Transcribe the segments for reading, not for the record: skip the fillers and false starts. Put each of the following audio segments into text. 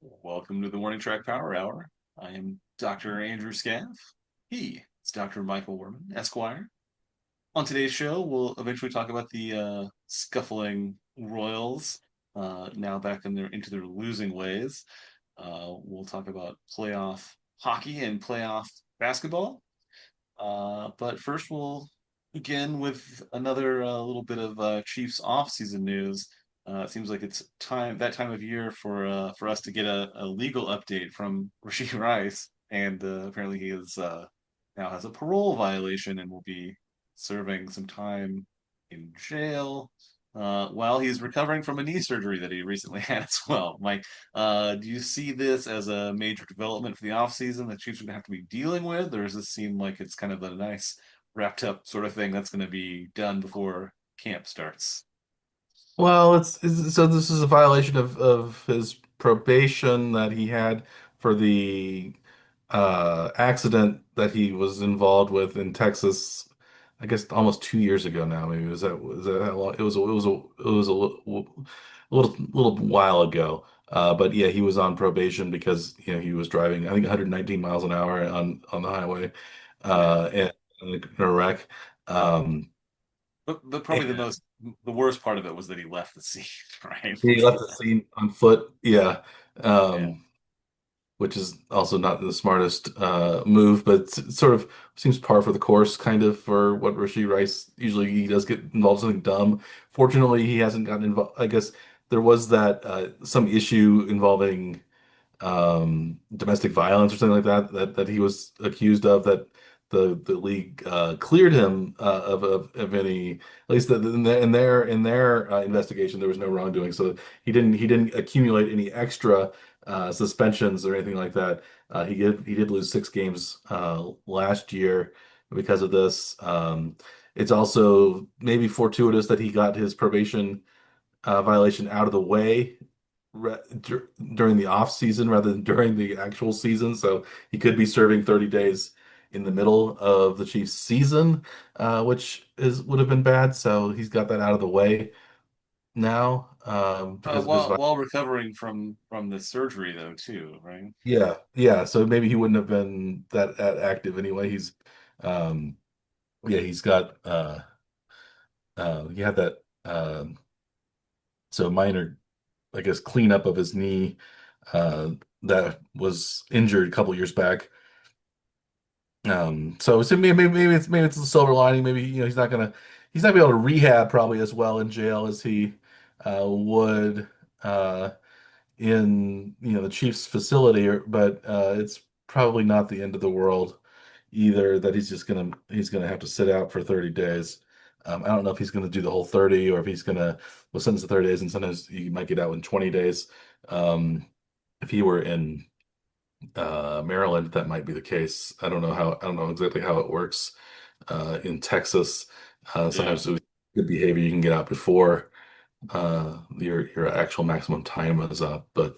Welcome to the Morning Track Power Hour. I am Dr. Andrew Scaff. He is Dr. Michael Worman, Esquire. On today's show, we'll eventually talk about the scuffling Royals, now back into their losing ways. We'll talk about playoff hockey and playoff basketball. But first, we'll begin with another little bit of Chiefs off-season news. It seems like it's time of year for us to get a legal update from Rashee Rice, and apparently he is now has a parole violation and will be serving some time in jail while he's recovering from a knee surgery that he recently had as well. Mike, do you see this as a major development for the offseason that Chiefs are going to have to be dealing with, or does this seem like it's kind of a nice wrapped up sort of thing that's going to be done before camp starts? Well, so this is a violation of his probation that he had for the accident that he was involved with in Texas. I guess almost 2 years ago now. Maybe was that how long? It was a little while ago. But yeah, he was on probation because he was driving I think 119 miles an hour on the highway, Yeah. and in a wreck. Um, But probably the worst part of it was that he left the scene, right? He left the scene on foot, yeah, Yeah. um, which is also not the smartest move, but it sort of seems par for the course, kind of, for what Rashee Rice usually he does get involved in something dumb. Fortunately, he hasn't gotten involved. I guess there was that some issue involving domestic violence or something like that he was accused of that the league cleared him of any at least in their investigation there was no wrongdoing, so he didn't accumulate any extra suspensions or anything like that. He did lose 6 games last year because of this. It's also maybe fortuitous that he got his probation violation out of the way during the off season rather than during the actual season. So he could be serving 30 days in the middle of the Chiefs season, which is would have been bad. So he's got that out of the way now because of his While recovering from the surgery though too, right? yeah. So maybe he wouldn't have been that active anyway. Um yeah, he's got he had that so minor, I guess, cleanup of his knee uh, that was injured a couple years back. So maybe it's the silver lining. Maybe he's not be able to rehab probably as well in jail as he would uh, in the Chiefs facility, but it's probably not the end of the world either that he's gonna have to sit out for 30 days. I don't know if he's gonna do the whole 30 or if he's gonna well sentence to 30 days and sometimes you might get out in 20 days. Um, if he were in Maryland, that might be the case. I don't know exactly how it works in Texas. Yeah. Sometimes with good behavior you can get out before your actual maximum time is up. But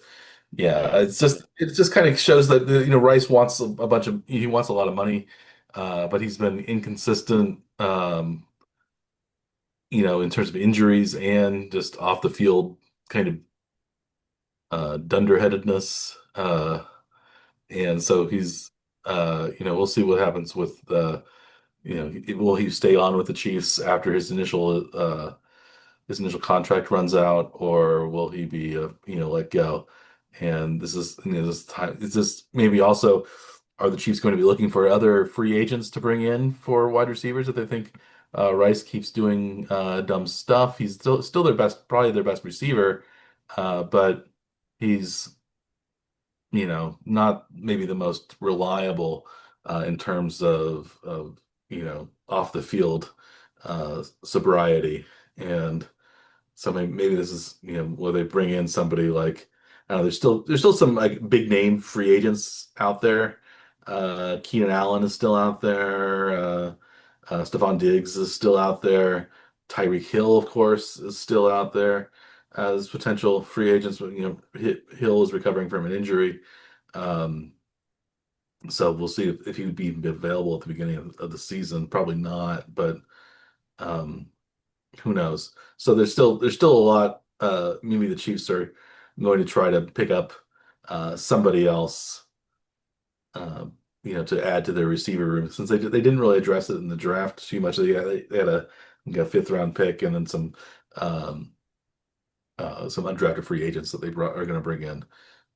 yeah, Yeah. it just kind of shows that Rice wants a bunch of he wants a lot of money, but he's been inconsistent, in terms of injuries and just off the field kind of dunderheadedness. And so we'll see what happens with will he stay on with the Chiefs after his initial contract runs out, or will he be let go? And this time, is this maybe also are the Chiefs going to be looking for other free agents to bring in for wide receivers if they think Rice keeps doing dumb stuff? He's still probably their best receiver, but he's not maybe the most reliable in terms of off the field sobriety. And so maybe this is where they bring in somebody like there's still some like big name free agents out there. Keenan Allen is still out there. Stephon Diggs is still out there. Tyreek Hill, of course, is still out there as potential free agents. But Hill is recovering from an injury. Um, so we'll see if he would be available at the beginning of the season. Probably not, but um, who knows? So there's still a lot. Maybe the Chiefs are going to try to pick up somebody else, uh, to add to their receiver room since they didn't really address it in the draft too much. They had a fifth round pick and then um, some undrafted free agents that are going to bring in.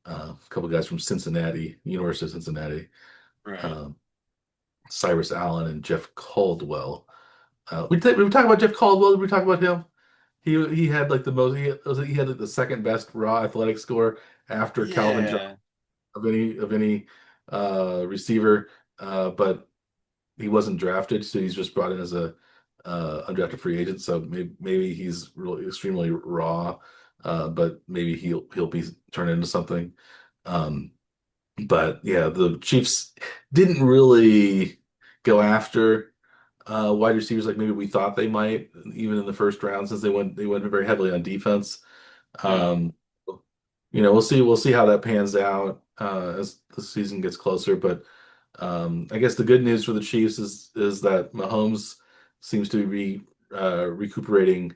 A couple guys from Cincinnati, University of Cincinnati, Right. um, Cyrus Allen and Jeff Caldwell. We talk about Jeff Caldwell. Did we talk about him? He had like the most. He had like the second best raw athletic score after Calvin Johnson Yeah. of any receiver, but he wasn't drafted, so he's just brought in as a undrafted free agent. So maybe he's really extremely raw, but maybe he'll be turned into something. Um, but yeah, the Chiefs didn't really go after wide receivers like maybe we thought they might, even in the first round, since they went very heavily on defense. Yeah. Um, we'll see how that pans out as the season gets closer. But I guess the good news for the Chiefs is that Mahomes seems to be recuperating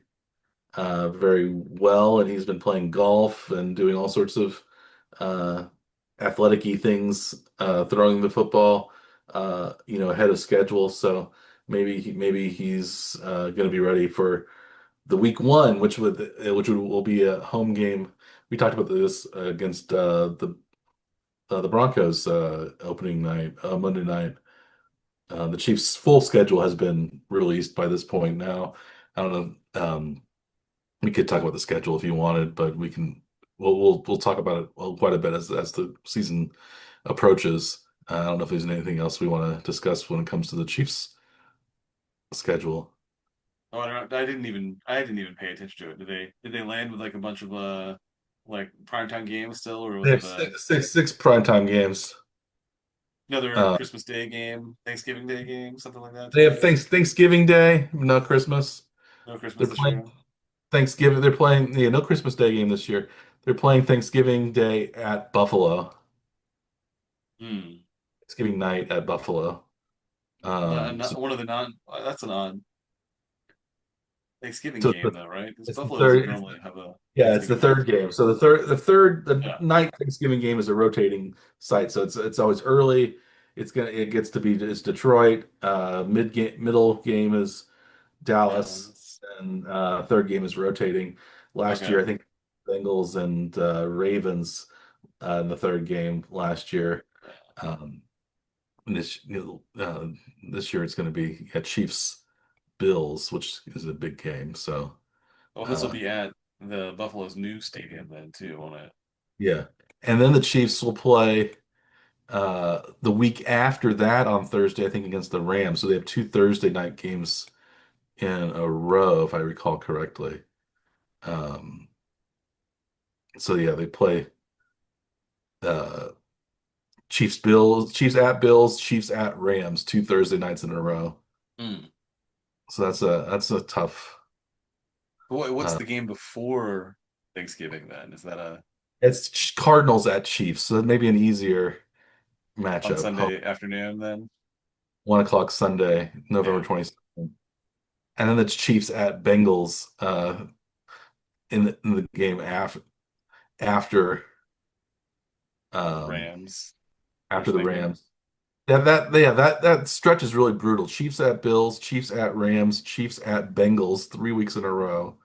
very well, and he's been playing golf and doing all sorts of uh, athletic-y things, throwing the football, ahead of schedule. So maybe he's going to be ready for the week one, which will be a home game. We talked about this against the Broncos opening night, Monday night. The Chiefs' full schedule has been released by this point now. I don't know. We could talk about the schedule if you wanted, but we can. We'll talk about it quite a bit as the season approaches. I don't know if there's anything else we want to discuss when it comes to the Chiefs' schedule. Oh, I didn't even pay attention to it. Did they land with like a bunch of like primetime games still, or They was have it six primetime games. another Uh, Christmas Day game, Thanksgiving Day game, something like that they have too? Thanksgiving Day, no Christmas. No Christmas They're this year. playing Thanksgiving. They're playing, yeah, no Christmas Day game this year. They're playing Thanksgiving Day at Buffalo. Hmm. Thanksgiving night at Buffalo. So, Not one of the non. That's an odd Thanksgiving so it's game though, right? Because it's the Buffalo doesn't third. normally have a Yeah, it's the Thanksgiving night. third game. So the Yeah. night Thanksgiving game is a rotating site. So it's always early. It gets to be it's Detroit. Middle game is Dallas, Dallas. and third game is rotating. Last Okay. year, I think Bengals and Ravens in the third game last year. Yeah. Um, and this year it's going to be Chiefs Bills, which is a big game. So Well, this will uh, be at the Buffalo's new stadium then too, won't it? yeah, and then the Chiefs will play the week after that on Thursday, I think, against the Rams. So they have two Thursday night games in a row, if I recall correctly. Um, so yeah, they play uh, Chiefs at Bills, Chiefs at Rams, two Thursday nights in a row. Hmm. So that's a tough. What's Uh, the game before Thanksgiving then? Is that a it's Cardinals at Chiefs, so that may be an easier on matchup. Sunday afternoon then? 1 o'clock Sunday, November Yeah. 22nd, and then it's Chiefs at Bengals in the game after um, Rams. after the Thanksgiving. Rams. That stretch is really brutal. Chiefs at Bills, Chiefs at Rams, Chiefs at Bengals, 3 weeks in a row.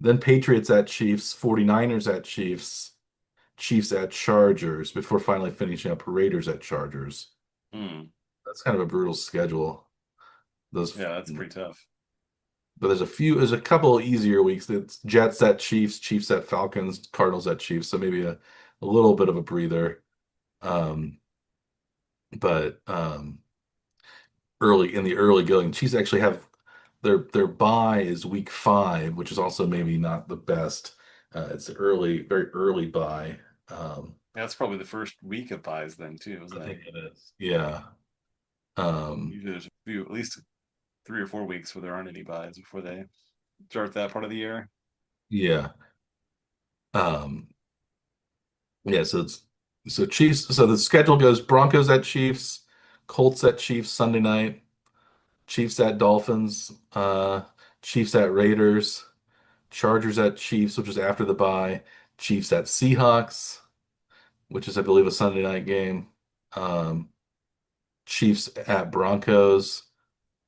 Then Patriots at Chiefs, 49ers at Chiefs, Chiefs at Chargers, before finally finishing up Raiders at Chargers. Hmm. That's kind of a brutal schedule. Those, Yeah, that's pretty tough. but there's a couple easier weeks. It's Jets at Chiefs, Chiefs at Falcons, Cardinals at Chiefs. So maybe a little bit of a breather. Um, but early in the early going, Chiefs actually have their bye is week 5, which is also maybe not the best. It's early, very early bye. Um, Yeah, that's probably the first week of buys then too, I isn't it? think it is. Yeah. Um, Usually there's a few, at least 3 or 4 weeks where there aren't any buys before they start that part of the year. yeah. Um, yeah, Chiefs, so the schedule goes Broncos at Chiefs, Colts at Chiefs Sunday night, Chiefs at Dolphins, Chiefs at Raiders, Chargers at Chiefs, which is after the bye, Chiefs at Seahawks, which is, I believe, a Sunday night game. Um, Chiefs at Broncos,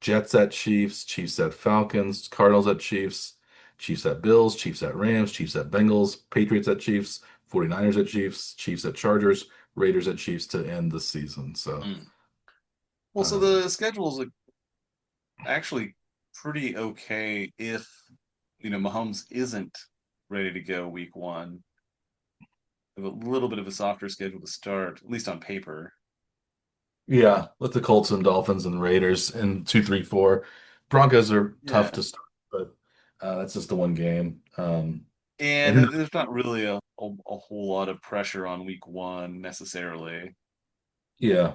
Jets at Chiefs, Chiefs at Falcons, Cardinals at Chiefs, Chiefs at Bills, Chiefs at Rams, Chiefs at Bengals, Patriots at Chiefs, 49ers at Chiefs, Chiefs at Chargers, Raiders at Chiefs to end the season. So, Mm. Well, so um, the schedule's like actually pretty okay if Mahomes isn't ready to go week one. They have a little bit of a softer schedule to start, at least on paper. yeah, with the Colts and Dolphins and Raiders in 2, 3, 4. Broncos are tough Yeah. to start, but that's just the one game. And And who there's not really a whole lot of pressure on week one necessarily. Yeah.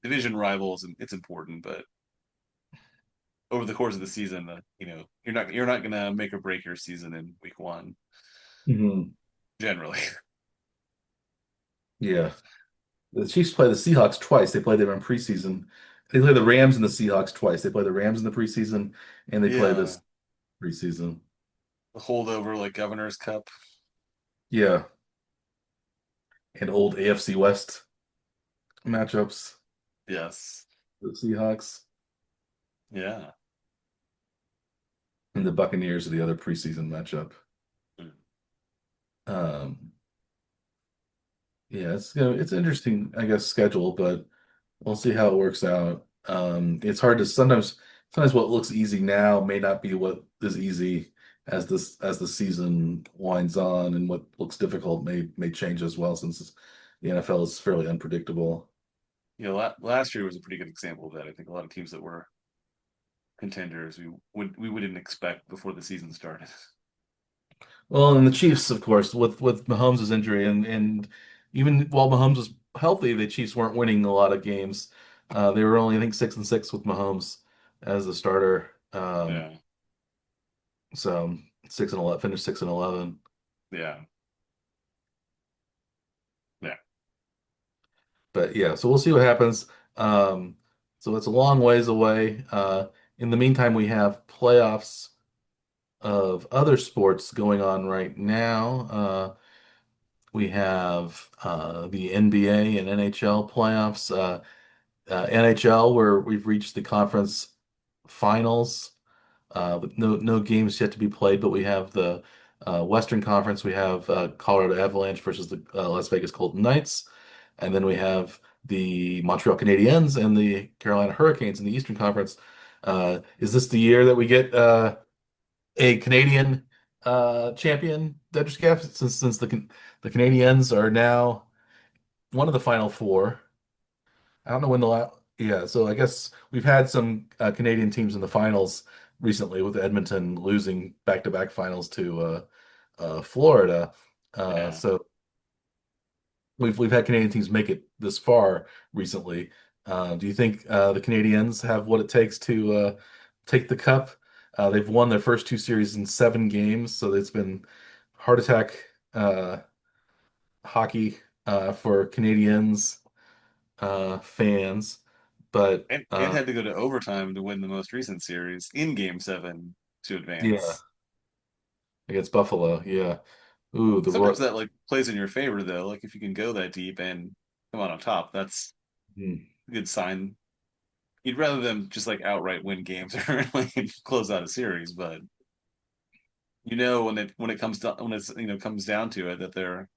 Division rivals, it's important, but over the course of the season, you're not gonna make or break your season in week one Mhm. generally. Yeah. The Chiefs play the Seahawks twice. They play them in preseason. They play the Rams and the Seahawks twice. They play the Rams in the preseason and they play Yeah, this preseason. the holdover like Governor's Cup. Yeah. And old AFC West matchups. Yes. The Seahawks Yeah. and the Buccaneers are the other preseason matchup. Mm. Um, yeah, it's interesting, I guess, schedule, but we'll see how it works out. It's hard to sometimes what looks easy now may not be what is easy as the season winds on, and what looks difficult may change as well since the NFL is fairly unpredictable. Last year was a pretty good example of that. I think a lot of teams that were contenders we wouldn't expect before the season started. Well, and the Chiefs, of course, with Mahomes' injury, and even while Mahomes was healthy, the Chiefs weren't winning a lot of games. They were only, I think, 6-6 with Mahomes as the starter. Yeah. So 6-11, finished 6-11. Yeah. Yeah. But yeah, so we'll see what happens. Um, so it's a long ways away. In the meantime, we have playoffs of other sports going on right now. We have the NBA and NHL playoffs. NHL, where we've reached the conference finals with no games yet to be played, but we have the Western Conference. We have Colorado Avalanche versus the Las Vegas Golden Knights, and then we have the Montreal Canadiens and the Carolina Hurricanes in the Eastern Conference. Is this the year that we get a Canadian champion, Dutch since the Canadiens are now one of the Final Four? I don't know when the last. Yeah, so I guess we've had some Canadian teams in the finals recently, with Edmonton losing back-to-back finals to Florida. Yeah. So we've had Canadian teams make it this far recently. Do you think the Canadiens have what it takes to take the cup? They've won their first two series in 7 games, so it's been heart attack uh, hockey for Canadiens fans. But And had to go to overtime to win the most recent series in Game 7 to yeah, advance. against Buffalo, yeah. Ooh, the Sometimes Roy. that like plays in your favor though. Like if you can go that deep and come out on top, that's Hmm. a good sign. You'd rather them just like outright win games or like close out a series, but when it comes down when it's comes down to it that they're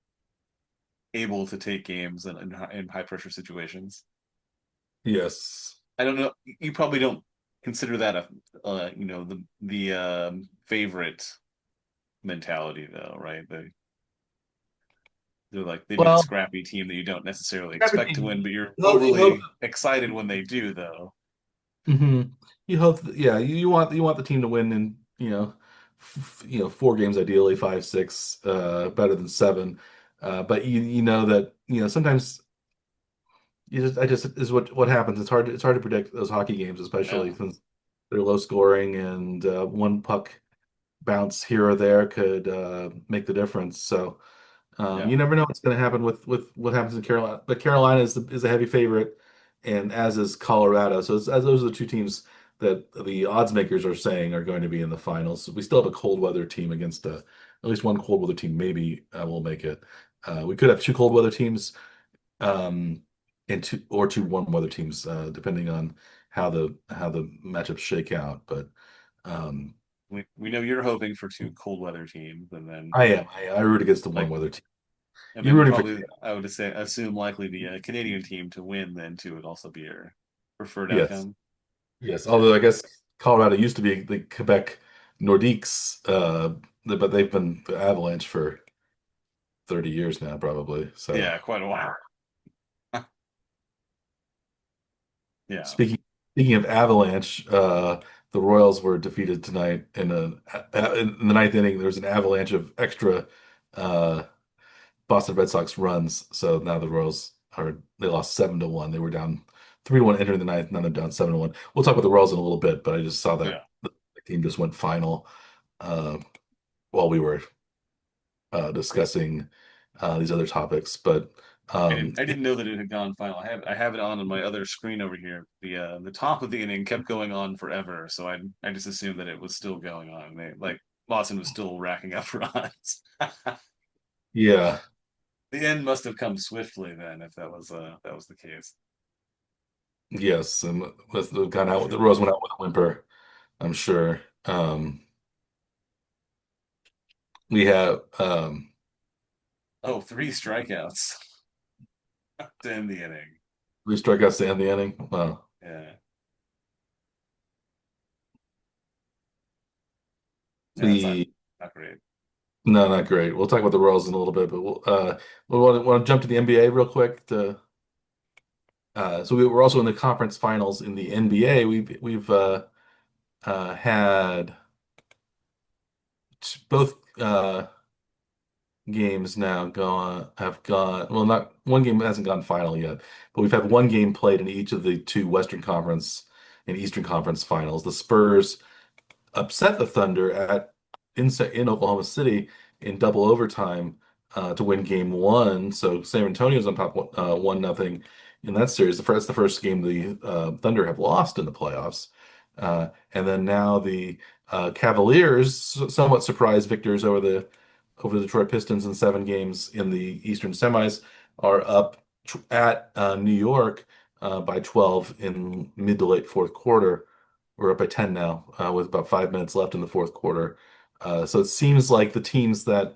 able to take games in high pressure situations. Yes. I don't know. You probably don't consider that a the favorite mentality though, right? They're like they'd be the Well, scrappy team that you don't necessarily expect to gravity. win, but you're You hope. overly excited when they do, though. Hmm. You hope. Yeah, you want the team to win in 4 games ideally, 5, 6, better than 7. But you know that sometimes I just is what happens. It's hard to predict those hockey games, especially Yeah, since they're low scoring and one puck bounce here or there could make the difference. So. yeah, You never know what's going to happen with what happens in Carolina. But Carolina is a heavy favorite, and as is Colorado. So as those are the two teams that the odds makers are saying are going to be in the finals. We still have a cold weather team against at least one cold weather team. Maybe will make it. We could have two cold weather teams, um, and two warm weather teams, depending on how the matchups shake out. But um, We know you're hoping for two cold weather teams, and then I am. I root against the warm like weather team. and You then rooting for probably Canada? I would say assume likely the Canadian team to win then too would also be your preferred Yes, outcome. yes. Yeah, Although I guess Colorado used to be the Quebec Nordiques, but they've been the Avalanche for 30 years now, probably. So yeah, quite a while. Yeah, speaking of Avalanche, the Royals were defeated tonight in the ninth inning. There was an avalanche of extra uh, Boston Red Sox runs. So now the Royals they lost 7-1. They were down 3-1 entering the ninth. Now they're down 7-1. We'll talk about the Royals in a little bit, but I just saw that yeah. the team just went final uh, while we were discussing these other topics. But I didn't know that it had gone final. I have it on my other screen over here. The top of the inning kept going on forever, so I just assumed that it was still going on. Like Lawson was still racking up runs. yeah, The end must have come swiftly then, if that was the case. yes, and with the gone For out, the sure. Royals went out with a whimper. I'm sure. We have Oh, three strikeouts to end the inning. three strikeouts to end the inning. Wow. Yeah. Yeah, that's The not great. No, not great. We'll talk about the Royals in a little bit, but we want to jump to the NBA real quick. So we were also in the conference finals in the NBA. We've had both games now gone have gone well. Not one game hasn't gone final yet, but we've had one game played in each of the two Western Conference and Eastern Conference finals. The Spurs upset the Thunder in Oklahoma City in double overtime to win game one. So San Antonio's on top 1-0 in that series. That's the first game the Thunder have lost in the playoffs. And then now the Cavaliers, somewhat surprise victors over the Detroit Pistons in 7 games in the Eastern semis, are up at New York by 12 in mid to late fourth quarter. We're up by 10 now, with about 5 minutes left in the fourth quarter. So it seems like the teams that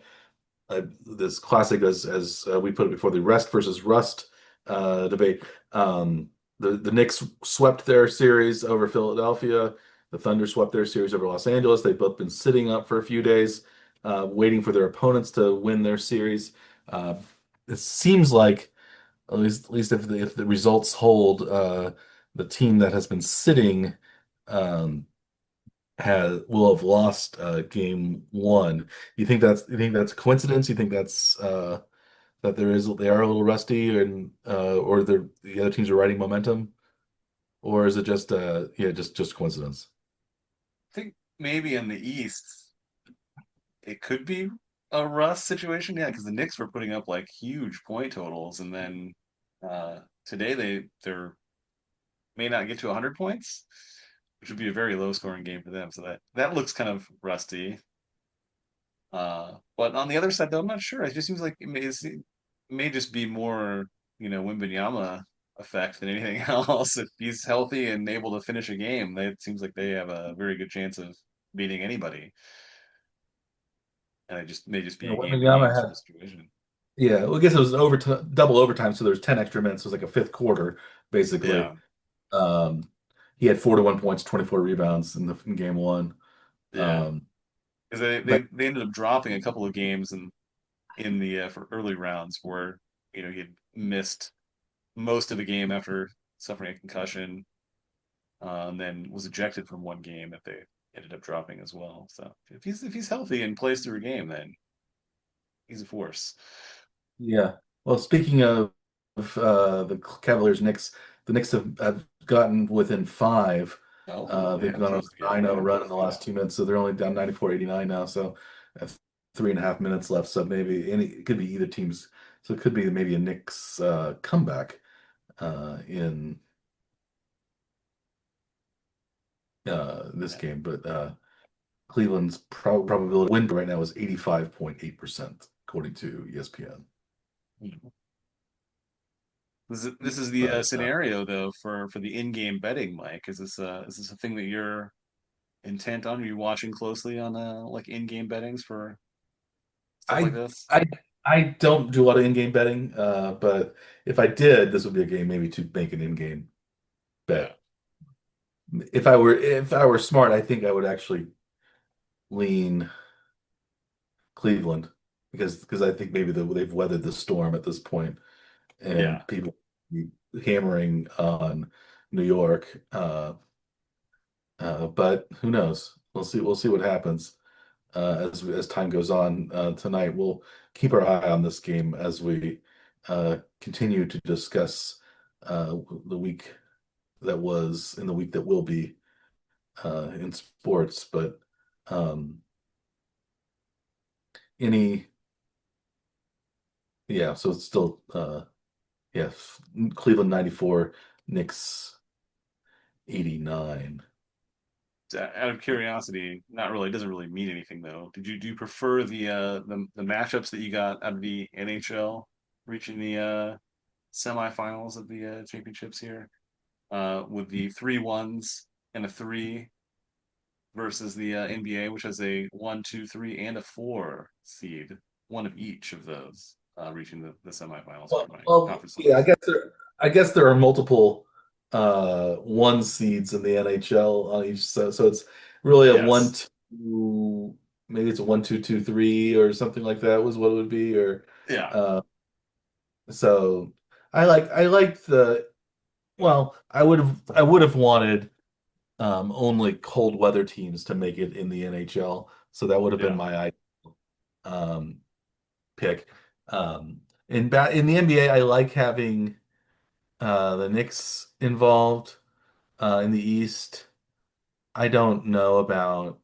this classic, as we put it before, the rest versus rust debate. The Knicks swept their series over Philadelphia. The Thunder swept their series over Los Angeles. They've both been sitting up for a few days, waiting for their opponents to win their series. Uh, it seems like, at least if the results hold, the team that has been sitting um, will have lost game one. You think that's a coincidence? You think that they are a little rusty, and or the other teams are riding momentum, or is it just just coincidence? I think maybe in the East it could be a Russ situation, yeah, because the Knicks were putting up like huge point totals, and then today they're may not get to 100 points, which would be a very low scoring game for them. So that looks kind of rusty. But on the other side, though, I'm not sure. It just seems like it may just be more, Wembanyama effect than anything else. If he's healthy and able to finish a game, it seems like they have a very good chance of beating anybody. And it just may just be a game to Wembanyama game sort had of situation. Yeah. Well, I guess it was double overtime, so there's 10 extra minutes. So it was like a fifth quarter, basically. Yeah, Um, he had 41 points, 24 rebounds in game one. yeah. Um, Because but they ended up dropping a couple of games in the for early rounds where he had missed most of the game after suffering a concussion, and then was ejected from one game that they ended up dropping as well. So if he's healthy and plays through a game, then he's a force. Yeah. Well, speaking of the Cavaliers, Knicks, the Knicks have gotten within five. Oh, they They've have gone on closed the a gap. 9-0 Okay. run in the last 2 minutes, so they're only down 94-89 now. So 3.5 minutes left. So maybe it could be either team's. So it could be maybe a Knicks comeback in this Yeah. game. But Cleveland's probability win right now is 85.8%, according to ESPN. This is the But scenario though for the in-game betting, Mike. Is this a thing that you're intent on? Are you watching closely on like in-game bettings for stuff like I this? I I don't do a lot of in-game betting, but if I did, this would be a game maybe to make an in-game Yeah, bet. If I were smart, I think I would actually lean Cleveland because I think maybe they've weathered the storm at this point, yeah. and people be hammering on New York. But who knows? We'll see. We'll see what happens as time goes on. Tonight, we'll keep our eye on this game as we continue to discuss the week that was and the week that will be in sports. But um, any, yeah. So it's still yeah, Cleveland 94, Knicks 89. Out of curiosity, not really. It doesn't really mean anything though. Do you prefer the matchups that you got out of the NHL reaching the semifinals of the championships here? With the three ones and a three versus the NBA, which has a one, two, three, and a four seed, one of each of those reaching the semifinals for my conference Yeah, finals. I guess there are multiple one seeds in the NHL on each, so it's really a one, Yes. two, maybe it's a 1-2-2-3 or something like that was what it would be, or Yeah. uh so I like the well, I would have wanted only cold weather teams to make it in the NHL, so that would have been Yeah. my um pick. In the NBA, I like having the Knicks involved in the East. I don't know about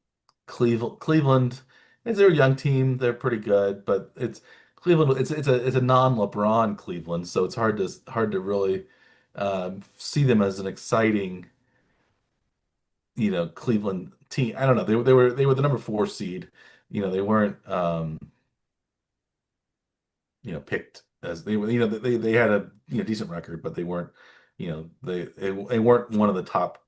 Cleveland. Cleveland is their young team. They're pretty good, but it's Cleveland. It's a non-LeBron Cleveland, so it's hard to really see them as an exciting, Cleveland team. I don't know. They were the number 4 seed. They weren't picked as they were, they had a decent record, but they weren't, they weren't one of the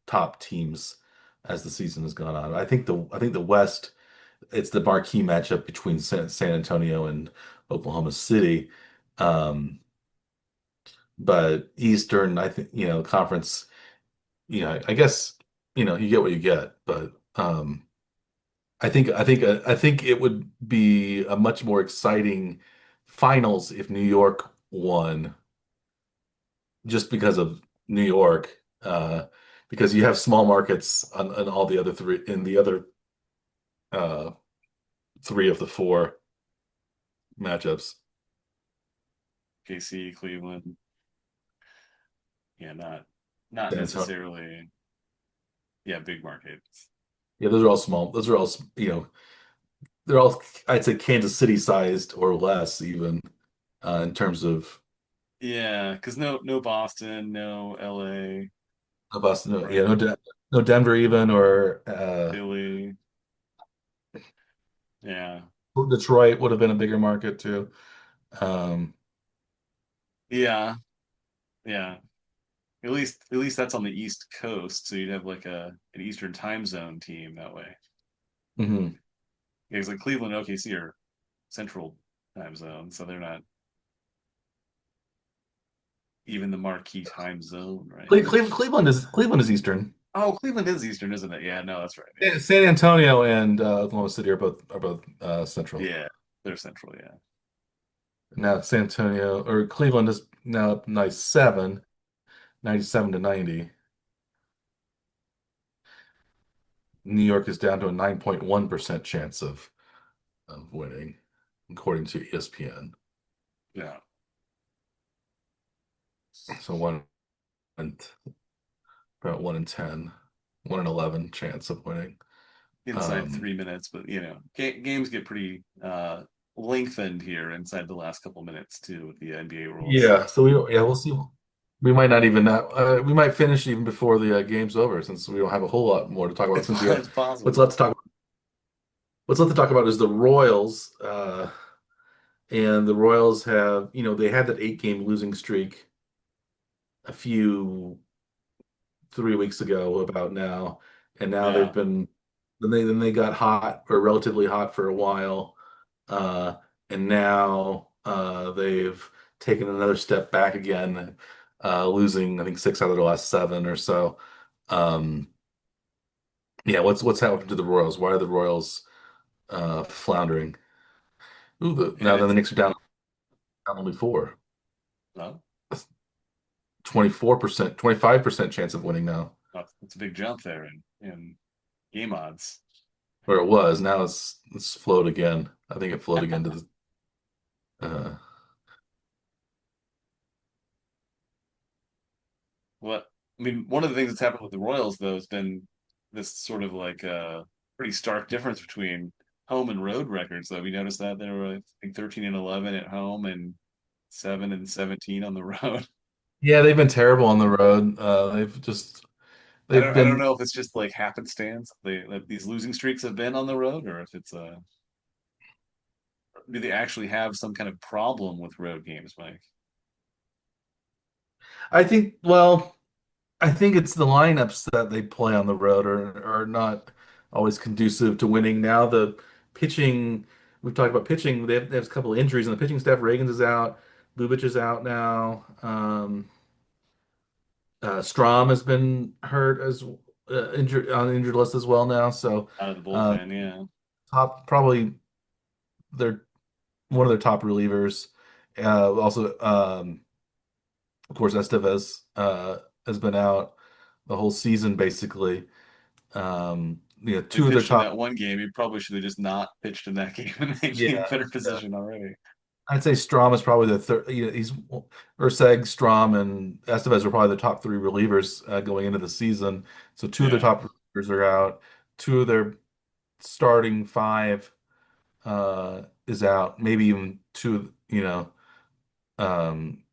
top teams as the season has gone on. I think the West, it's the marquee matchup between San Antonio and Oklahoma City. Um, but Eastern, I think, conference, I guess, you get what you get, but I think it would be a much more exciting finals if New York won, just because of New York, because you have small markets on all the other three in the other uh, three of the four matchups. KC, Cleveland. Yeah, not San Antonio. necessarily. Yeah, big markets. Yeah, those are all small. Those are all, they're all, I'd say, Kansas City sized or less even in terms of Yeah, because no Boston, no LA, Boston. Yeah, right? No Denver even, or Philly. Yeah. Detroit would have been a bigger market too. Um, Yeah. Yeah. At least that's on the East Coast, so you'd have like an Eastern time zone team that way. mhm. Yeah, because like Cleveland and OKC are Central time zone, so they're not even the marquee time zone, right? Cleveland is Eastern. Oh, Cleveland is Eastern, isn't it? Yeah, no, that's right. Yeah, San Antonio and Oklahoma City are both Central. Yeah. Yeah, they're Central, yeah. Now San Antonio or Cleveland is now up 97, 97-90. New York is down to a 9.1% chance of winning, according to ESPN. Yeah. So one and about 1 in 10, 1 in 11 chance of winning. Inside Um, 3 minutes, but games get pretty lengthened here inside the last couple minutes too with the NBA rules. yeah, so we'll see. We might finish even before the game's over, since we don't have a whole lot more to talk about. It's Since we have it's possible. what's left to talk about is the Royals. And the Royals have, they had that 8 game losing streak a few 3 weeks ago about now, and now they've Yeah. been then they got hot or relatively hot for a while, uh, and now they've taken another step back again, losing I think 6 out of the last 7 or so. Um, yeah, what's happened to the Royals? Why are the Royals floundering? Ooh, And now then the it's Knicks are down only 4. well, 24%, 25% chance of winning now. it's a big jump there in game odds. Or it was. Now it's flowed again. I think it flowed again to the uh What I mean, one of the things that's happened with the Royals though has been this sort of like pretty stark difference between home and road records. Though we noticed that they were I think 13 and 11 at home and 7 and 17 on the road. yeah, they've been terrible on the road. They've I don't been know if it's just like happenstance that these losing streaks have been on the road, or if it's do they actually have some kind of problem with road games, Mike? I think well, I think it's the lineups that they play on the road are not always conducive to winning. Now the pitching, we've talked about pitching, they have a couple of injuries on the pitching staff. Reagans is out, Lubich is out now. Strom has been hurt as injured on the injured list as well now. So Out of the uh, bullpen, yeah. top probably they're one of their top relievers. Also, of course, Estevez has been out the whole season basically. They Two of their pitched in top. that one game. He probably should have just not pitched in that game and they'd be in Yeah, better yeah. position already. I'd say Strom is probably the third. He's Urseg, Strom, and Estevez are probably the top 3 relievers going into the season. So two of their Yeah, top relievers are out. Two of their starting 5 is out. Maybe even two. two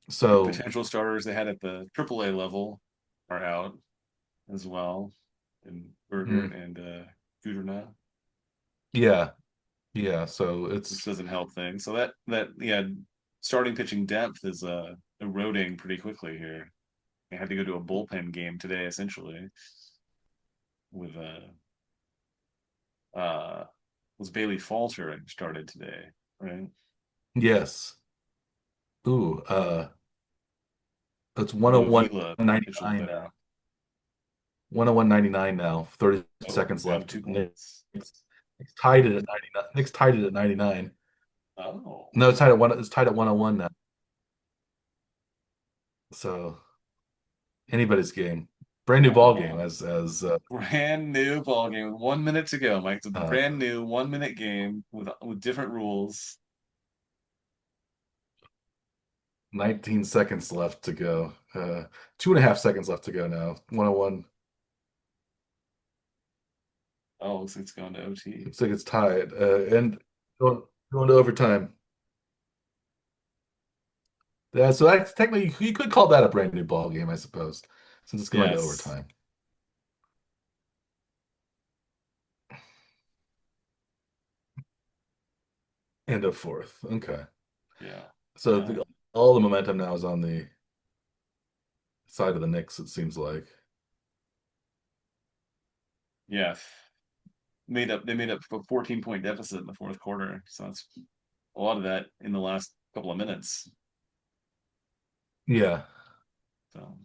So potential starters they had at the AAA level are out as well, and Bergert mm, and Gudruna, yeah, yeah. So which it's doesn't help things. So that yeah, starting pitching depth is eroding pretty quickly here. They had to go to a bullpen game today, essentially, with uh was Bailey Falter and started today, right? yes. Ooh, it's Although Avila pitched a little 101.99 better. now. 101.99 now. 30 Oh, seconds down left. 2 points. Knicks tied it at 99. Knicks tied it at 99. Oh, No, it's tied at 101 now. So anybody's game. Brand new ball game wow. as Brand new ball game with 1 minute to go, Mike. It's a uh, brand new 1 minute game with different rules. 19 seconds left to go. 2.5 seconds left to go now. 101. Oh, looks like it's going to OT. Looks like it's tied. And going to overtime. Yeah, so that's technically you could call that a brand new ball game, I suppose, since it's going to Yes. overtime. And a fourth. Okay. Yeah. So Um, all the momentum now is on the side of the Knicks, it seems like. yeah. They made up a 14-point deficit in the fourth quarter. So that's a lot of that in the last couple of minutes. Yeah. So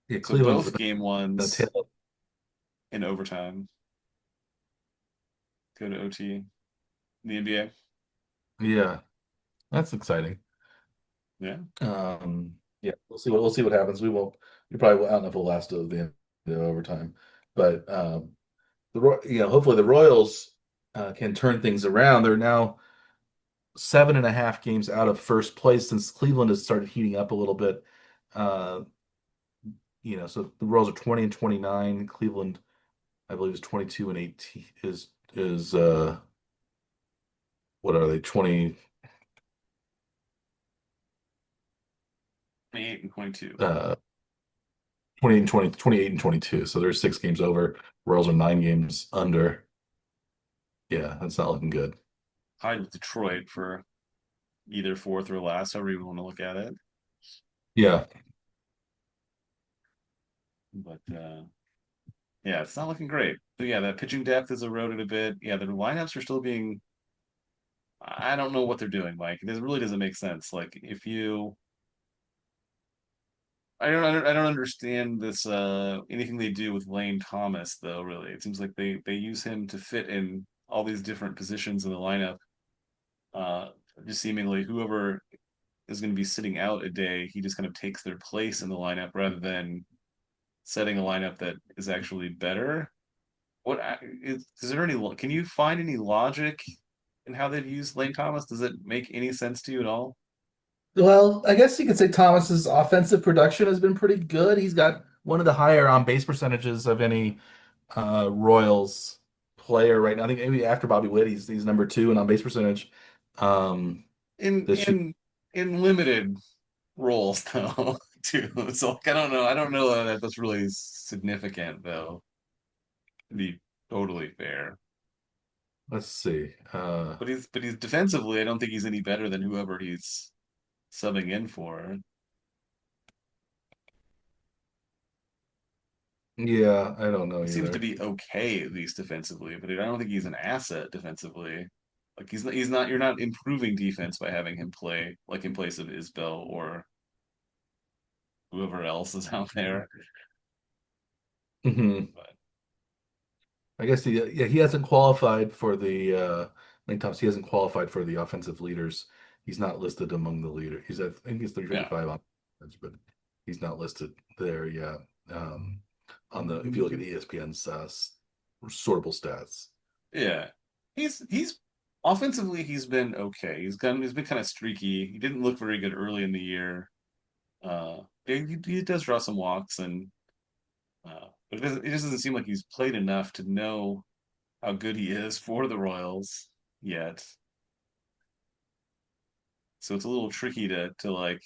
Yeah, so Cleveland's both game the ones tail. in overtime go to OT in the NBA. Yeah, that's exciting. Yeah. Yeah, we'll see what happens. We probably I don't know if we'll last to the overtime, but hopefully the Royals can turn things around. They're now 7.5 games out of first place since Cleveland has started heating up a little bit. Uh, so the Royals are 20 and 29. Cleveland, I believe, is 22 and 18. Is what are they? 28 and 22. Uh, 20 and 20, 28 and 22. So they're 6 games over. Royals are 9 games under. Yeah, that's not looking good. Tied with Detroit for either fourth or last, however you want to look at it. Yeah. But yeah, it's not looking great. But yeah, that pitching depth is eroded a bit. Yeah, the lineups are still being. I don't know what they're doing, Mike. It really doesn't make sense. Like if you, I don't understand this. Anything they do with Lane Thomas, though. Really, it seems like they use him to fit in all these different positions in the lineup. Uh, just seemingly whoever is going to be sitting out a day, he just kind of takes their place in the lineup rather than setting a lineup that is actually better. Is there any? Can you find any logic in how they've used Lane Thomas? Does it make any sense to you at all? Well, I guess you could say Thomas's offensive production has been pretty good. He's got one of the higher on base percentages of any Royals player right now. I think maybe after Bobby Witt, he's number two in on base percentage um, In this year. in in limited roles though, too. So like, I don't know. I don't know that that's really significant though, to be totally fair. Let's see. But he's defensively, I don't think he's any better than whoever he's subbing in for. Yeah, I don't know He seems to either. be okay at least defensively, but I don't think he's an asset defensively. Like he's not you're not improving defense by having him play like in place of Isbell or whoever else is out there. Hmm. But I guess he hasn't qualified for the Lane Thomas. He hasn't qualified for the offensive leaders. He's not listed among the leaders. I think he's yeah. 355 on, but he's not listed there yet. Um, on the if you look at ESPN's sortable stats. Yeah. He's offensively he's been okay. He's been kind of streaky. He didn't look very good early in the year. He does draw some walks and but it doesn't seem like he's played enough to know how good he is for the Royals yet. So it's a little tricky to like,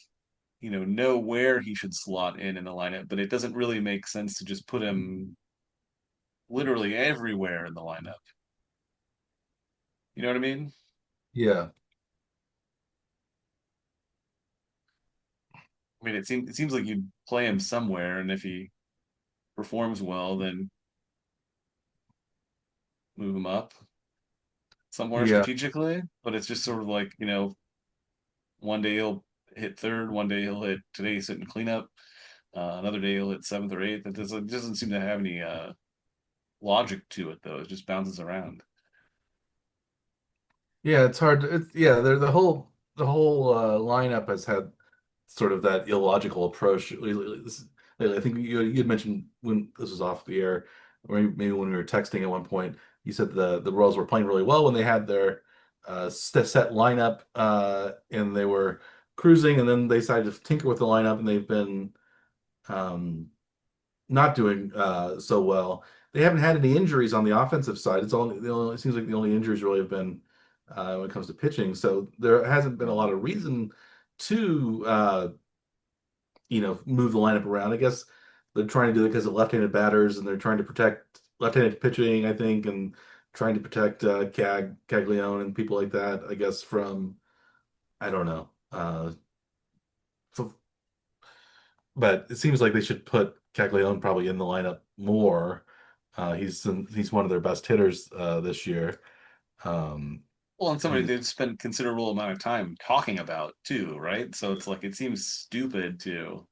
know where he should slot in the lineup, but it doesn't really make sense to just put him literally everywhere in the lineup. You know what I mean? Yeah, I mean, it seems like you play him somewhere, and if he performs well, then move him up somewhere yeah, strategically. But it's just sort of like, one day he'll hit third, one day he'll hit today he's hitting cleanup, another day he'll hit seventh or eighth. It doesn't seem to have any logic to it though. It just bounces around. yeah. It's hard. Yeah. The whole lineup has had sort of that illogical approach. I think you had mentioned when this was off the air, or maybe when we were texting at one point, you said the Royals were playing really well when they had their set lineup and they were cruising, and then they decided to tinker with the lineup, and they've been um, not doing so well. They haven't had any injuries on the offensive side. It seems like the only injuries really have been when it comes to pitching. So there hasn't been a lot of reason to move the lineup around. I guess they're trying to do it because of left-handed batters, and they're trying to protect left-handed pitching, I think, and trying to protect Caglione and people like that. I guess from I don't know. So, but it seems like they should put Caglione probably in the lineup more. He's one of their best hitters this year. Um, Well, and somebody he's they've spent considerable amount of time talking about too, right? So it's like it seems stupid to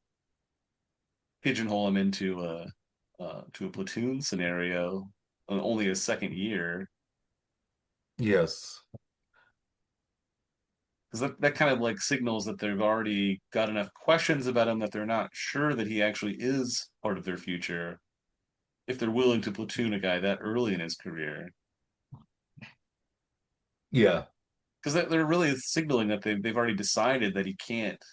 pigeonhole him into a platoon scenario on only his second year yes, because that kind of like signals that they've already got enough questions about him that they're not sure that he actually is part of their future if they're willing to platoon a guy that early in his career yeah, because they're really signaling that they've already decided that he can't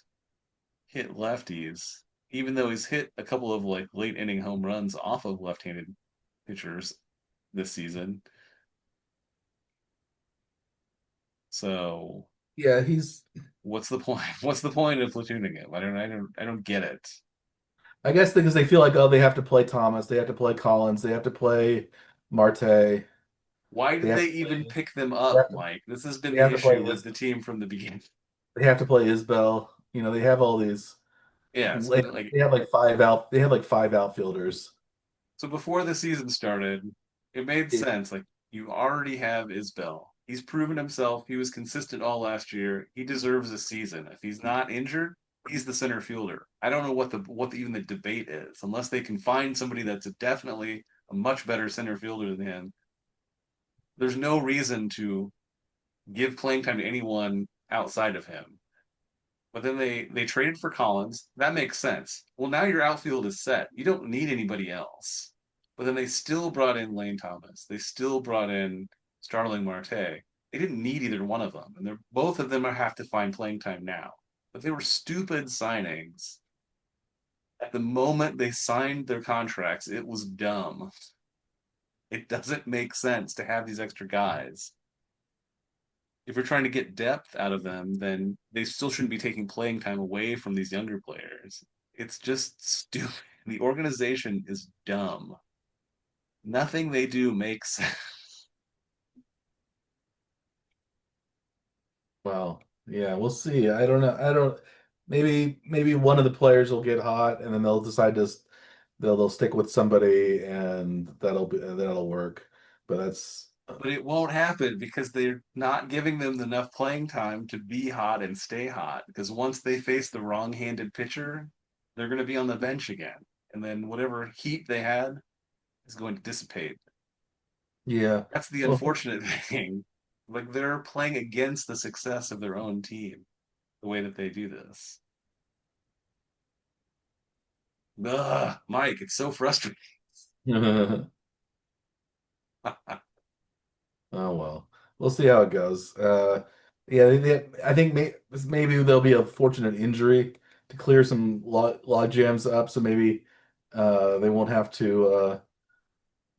hit lefties even though he's hit a couple of like late inning home runs off of left-handed pitchers this season. So yeah. He's what's the point? What's the point of platooning him? I don't get it. I guess because they feel like, oh, they have to play Thomas, they have to play Collins, they have to play Marte, they Why did have they to even play pick them they up, have to, Mike? This has been they the have to play issue with Is the team from the beginning. They have to play Isbell. They have all these. Yeah, so Like, like They have like five outfielders. so before the season started, it made It, sense. Like you already have Isbell. He's proven himself. He was consistent all last year. He deserves a season. If he's not injured, he's the center fielder. I don't know even the debate is, unless they can find somebody that's definitely a much better center fielder than him. There's no reason to give playing time to anyone outside of him. But then they traded for Collins. That makes sense. Well, now your outfield is set. You don't need anybody else. But then they still brought in Lane Thomas. They still brought in Starling Marte. They didn't need either one of them, and they're both of them have to find playing time now. But they were stupid signings. At the moment they signed their contracts, it was dumb. It doesn't make sense to have these extra guys. If you're trying to get depth out of them, then they still shouldn't be taking playing time away from these younger players. It's just stupid. The organization is dumb. Nothing they do makes sense. well, yeah, we'll see. I don't know. I don't. Maybe one of the players will get hot, and then they'll decide to they'll stick with somebody, and that'll work. But that's But it won't happen because they're not giving them enough playing time to be hot and stay hot. Because once they face the wrong handed pitcher, they're going to be on the bench again. And then whatever heat they had is going to dissipate. yeah. That's the Well, unfortunate thing. Like they're playing against the success of their own team the way that they do this. Ugh, Mike, it's so frustrating. oh well, we'll see how it goes. Yeah, I think maybe there'll be a fortunate injury to clear some log jams up, so maybe they won't have to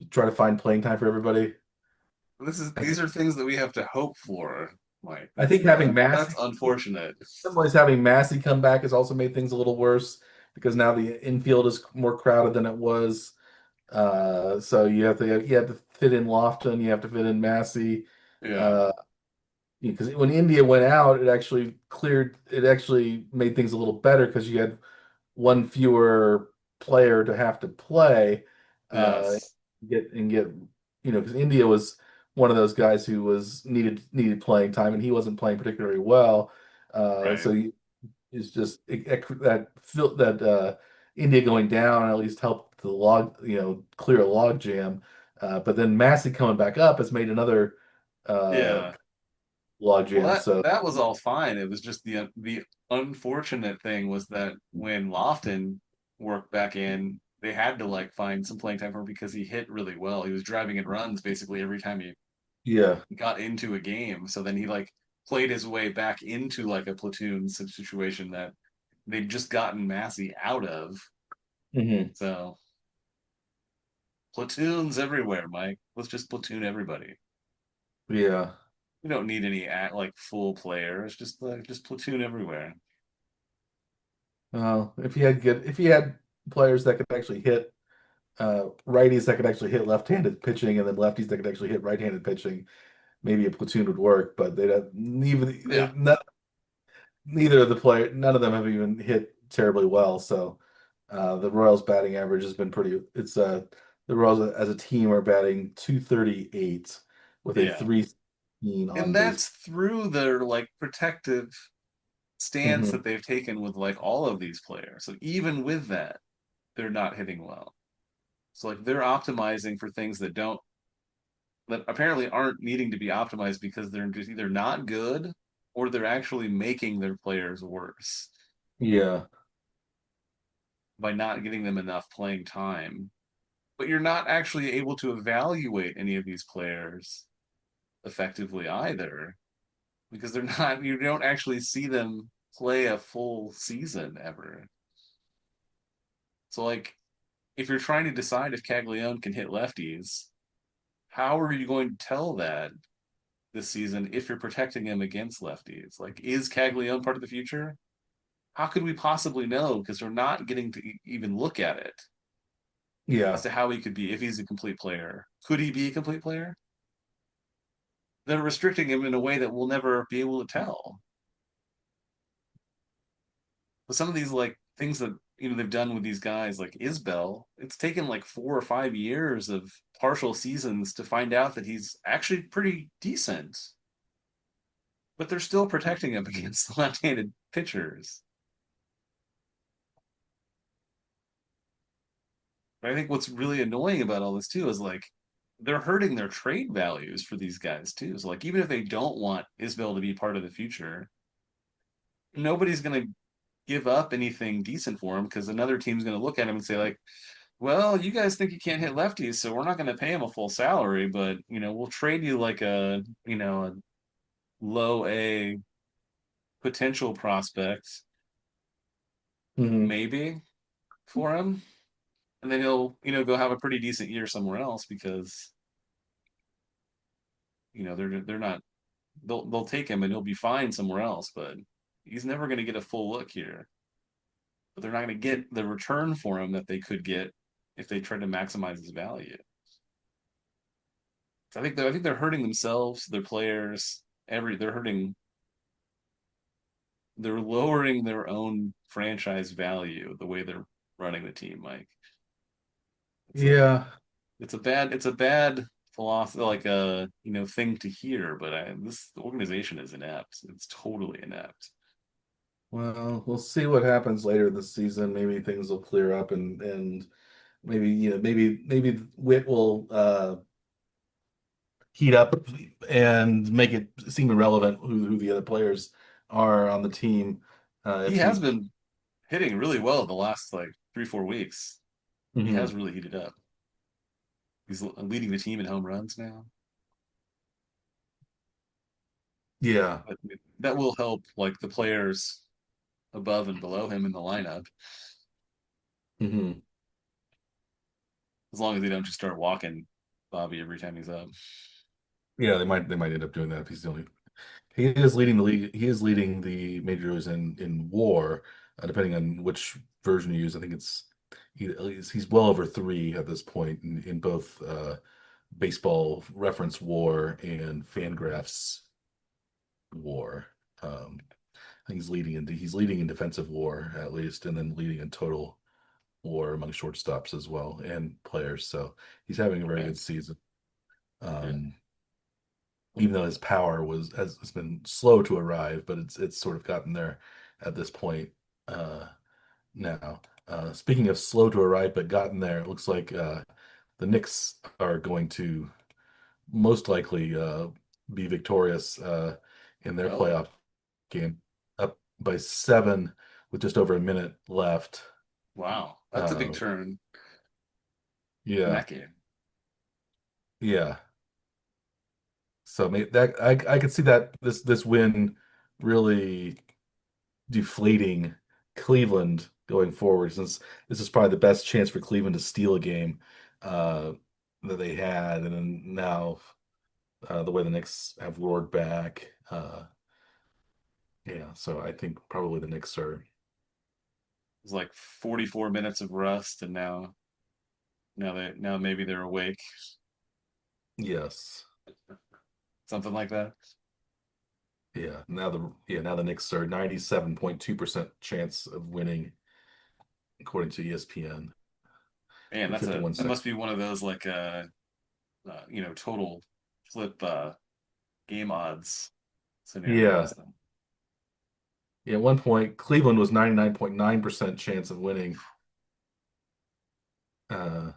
try to find playing time for everybody. I These think are things that we have to hope for, Mike. I think having That's Massey, unfortunate. some ways having Massey come back has also made things a little worse because now the infield is more crowded than it was. So you have to fit in Lofton, you have to fit in Massey. Yeah, Uh, because when India went out, it actually made things a little better because you had one fewer player to have to play, uh, yes, get because India was one of those guys who was needed playing time and he wasn't playing particularly well. right. So it's just that India going down at least helped the clear a log jam. But then Massey coming back up has made another uh, Yeah. log Well, jam. So that was all fine. It was just the unfortunate thing was that when Lofton worked back in, they had to like find some playing time for him because he hit really well. He was driving in runs basically every time he yeah. got into a game. So then he like played his way back into like a platoon situation that they'd just gotten Massey out of. Hmm. So platoons everywhere, Mike. Let's just platoon everybody. Yeah. We don't need any like full players. Just platoon everywhere. If he had players that could actually hit righties that could actually hit left-handed pitching, and then lefties that could actually hit right-handed pitching, maybe a platoon would work. But they'd have Yeah, neither of the player, none of them have even hit terribly well. So the Royals batting average has been pretty. It's the Royals as a team are batting 238 with a yeah. 316 And on base. that's through their like protective stance Hmm. that they've taken with like all of these players. So even with that, they're not hitting well. So like they're optimizing for things that apparently aren't needing to be optimized because they're just either not good or they're actually making their players worse Yeah, by not getting them enough playing time. But you're not actually able to evaluate any of these players effectively either because they're not you don't actually see them play a full season ever. So like if you're trying to decide if Caglione can hit lefties, how are you going to tell that this season if you're protecting him against lefties? Like is Caglione part of the future? How could we possibly know because we're not getting to even look at it as yeah, to how he could be if he's a complete player. Could he be a complete player? They're restricting him in a way that we'll never be able to tell. But some of these like things that they've done with these guys like Isbell, it's taken like 4 or 5 years of partial seasons to find out that he's actually pretty decent. But they're still protecting him against left-handed pitchers. But I think what's really annoying about all this too is like they're hurting their trade values for these guys too. So like even if they don't want Isbell to be part of the future, nobody's gonna give up anything decent for him because another team's gonna look at him and say like, well, you guys think you can't hit lefties, so we're not gonna pay him a full salary, but we'll trade you like a low A potential prospect, Hmm. maybe for him. And then he'll, go have a pretty decent year somewhere else because, they're not they'll take him and he'll be fine somewhere else, but he's never going to get a full look here. But they're not going to get the return for him that they could get if they tried to maximize his value. So I think they're hurting themselves, their players, they're lowering their own franchise value the way they're running the team, Mike. It's a Yeah. it's a bad philosophy, like a thing to hear, but this organization is inept. It's totally inept. Well, we'll see what happens later this season. Maybe things will clear up and maybe maybe Wit will heat up and make it seem irrelevant who the other players are on the team. He If has he been hitting really well the last like 3 4 weeks. He has Mhm. really heated up. He's leading the team in home runs now. Yeah. But that will help like the players above and below him in the lineup, Hmm. as long as they don't just start walking Bobby every time he's up. Yeah, they might end up doing that if he's the only. He is leading the league. He is leading the majors in WAR, depending on which version you use. I think he's well over three at this point in both baseball reference WAR and Fangraphs WAR. I think he's leading in defensive WAR at least, and then leading in total WAR among shortstops as well and players. So he's having a very Okay. good season. Yeah. Um, Even though his power has been slow to arrive, but it's sort of gotten there at this point uh, now. Speaking of slow to arrive but gotten there, it looks like the Knicks are going to most likely be victorious in their Oh, playoff game, up by 7 with just over a minute left. wow. That's a big Uh, turn in yeah, that game. yeah. So that I could see that this win really deflating Cleveland going forward, since this is probably the best chance for Cleveland to steal a game uh, that they had, and then now the way the Knicks have roared back, yeah. So I think probably the Knicks are It's like 44 minutes of rust, and now maybe they're awake, yes, something like that. now the Knicks are 97.2% chance of winning according to ESPN Man, with that 51 seconds. must be one of those like total flip game odds Yeah. scenarios then. Yeah, at one point, Cleveland was 99.9% chance of winning, uh,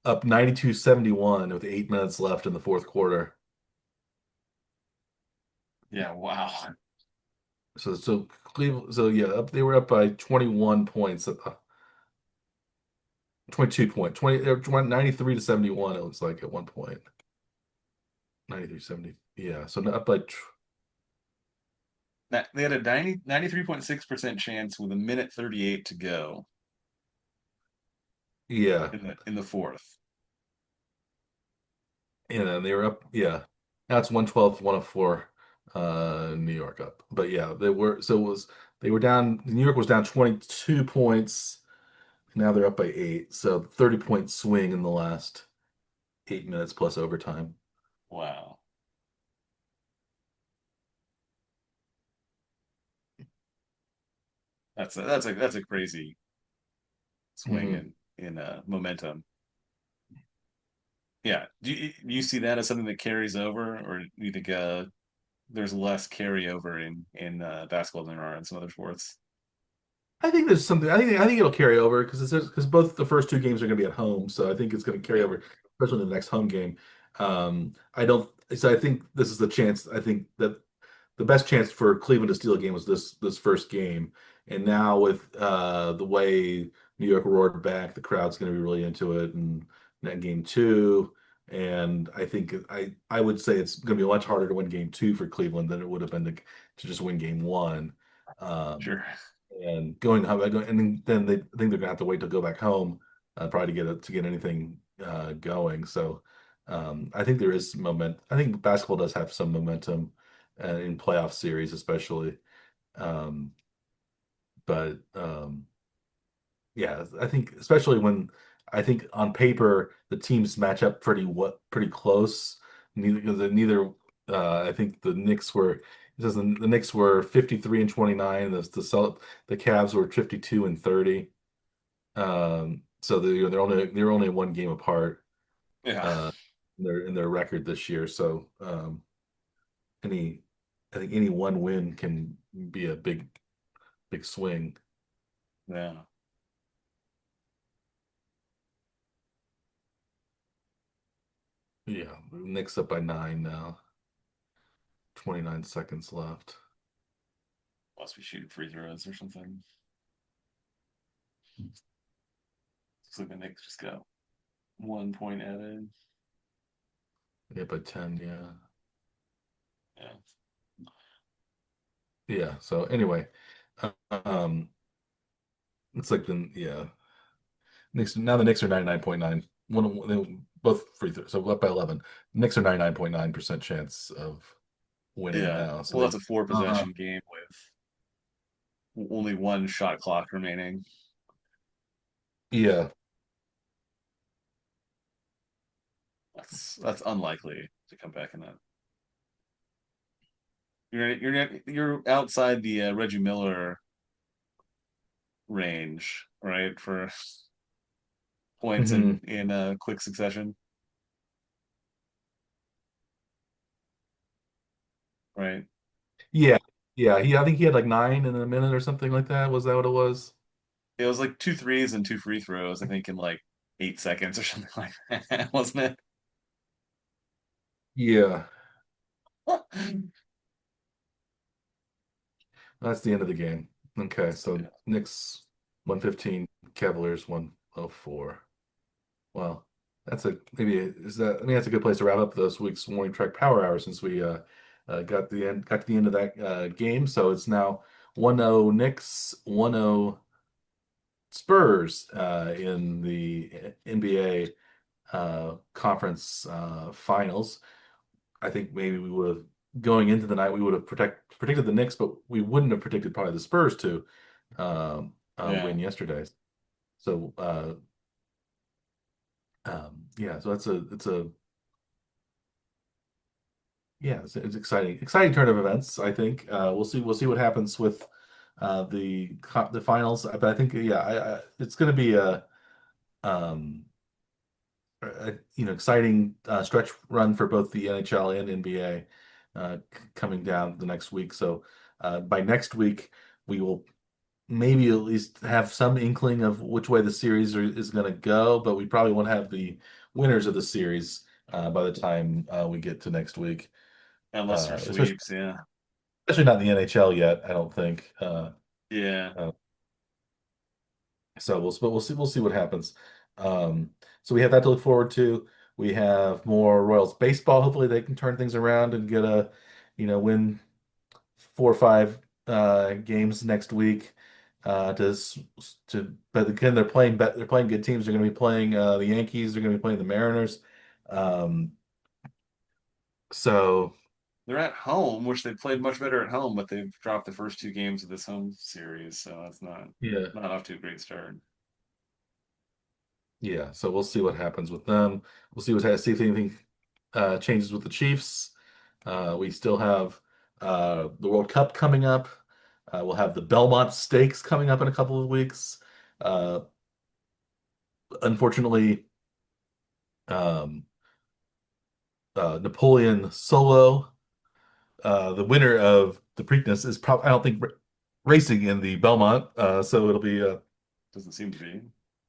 up 92-71 with 8 minutes left in the fourth quarter. Yeah, wow. So Cleveland, so yeah, they were up by 21 points, 22 point, 20, they were 93-71, it looks like at one point. 93-70. Yeah, so up by, That they had a 93.6% chance with a minute 38 to go yeah, in the fourth. and then they were up, yeah. Now it's 112, 104, New York up. But yeah, they were down, New York was down 22 points. Now they're up by 8. So 30-point swing in the last 8 minutes plus overtime. Wow. that's a crazy swing Hmm. in momentum. Yeah. Do you see that as something that carries over, or do you think there's less carryover in basketball than there are in some other sports? I think there's something. I think it'll carry over because both the first two games are going to be at home, so I think it's going to carry Yeah, over, especially in the next home game. I don't. So I think this is the chance. I think that the best chance for Cleveland to steal a game was this first game, and now with the way New York roared back, the crowd's going to be really into it, and then game two. And I think I would say it's going to be much harder to win game two for Cleveland than it would have been to just win game one. Um, sure. and going home, and then they I think they're gonna have to wait to go back home, probably to get anything going. So I think there is moment. I think basketball does have some momentum in playoff series, especially. Um, but yeah, I think especially when I think on paper the teams match up pretty close. Neither I think the Knicks were it says the Knicks were 53 and 29. The Cavs were 52 and 30. So they're only one game apart Yeah, uh, in their record this year. So any I think any one win can be a big swing. yeah. Yeah, Knicks up by 9 now. 29 seconds left. Must be shooting free throws or something. Looks like the Knicks just got 1 point added. Yeah, by 10, yeah. Yeah, Yeah. So anyway, um it's like yeah. Knicks now the Knicks are 99.9. Both free throws. So up by 11. Knicks are 99.9% chance of winning yeah. now. So Well, they that's a four uh possession game with only one shot clock remaining. yeah. That's unlikely to come back in that. You're outside the Reggie Miller range, right, for points Hmm. in quick succession, right? Yeah. Yeah, I think he had like 9 in a minute or something like that. Was that what it was? It was like two threes and two free throws, I think, in like 8 seconds or something like that, wasn't Yeah. it? That's the end of the game. Okay, so Yeah. Knicks 115, Cavaliers 104. Well, that's a maybe is that I mean that's a good place to wrap up this week's morning track power hour since we got to the end of that game. So it's now 1-0 Knicks, 1-0 Spurs in the NBA conference finals. I think maybe we would have going into the night we would have predicted the Knicks, but we wouldn't have predicted probably the Spurs to Yeah. win yesterday. So yeah, so it's a yeah, it's exciting turn of events. I think we'll see what happens with the finals. But I think yeah, it's going to be um, exciting stretch run for both the NHL and NBA coming down the next week. So by next week we will maybe at least have some inkling of which way the series is going to go, but we probably won't have the winners of the series by the time we get to next week. Unless they're Especially sweeps, yeah. not in the NHL yet, I don't think. Yeah. Uh, but we'll see what happens. So we have that to look forward to. We have more Royals baseball. Hopefully they can turn things around and get win 4 or 5 games next week. But again they're playing good teams. They're going to be playing the Yankees. They're going to be playing the Mariners. Um, so They're at home, which they played much better at home, but they've dropped the first two games of this home series, so that's yeah, not off to a great start. yeah. So we'll see what happens with them. We'll see if anything changes with the Chiefs. We still have the World Cup coming up. We'll have the Belmont Stakes coming up in a couple of weeks. Uh, Unfortunately, um, Napoleon Solo, the winner of the Preakness, is probably I don't think racing in the Belmont, so it'll be Doesn't seem to be.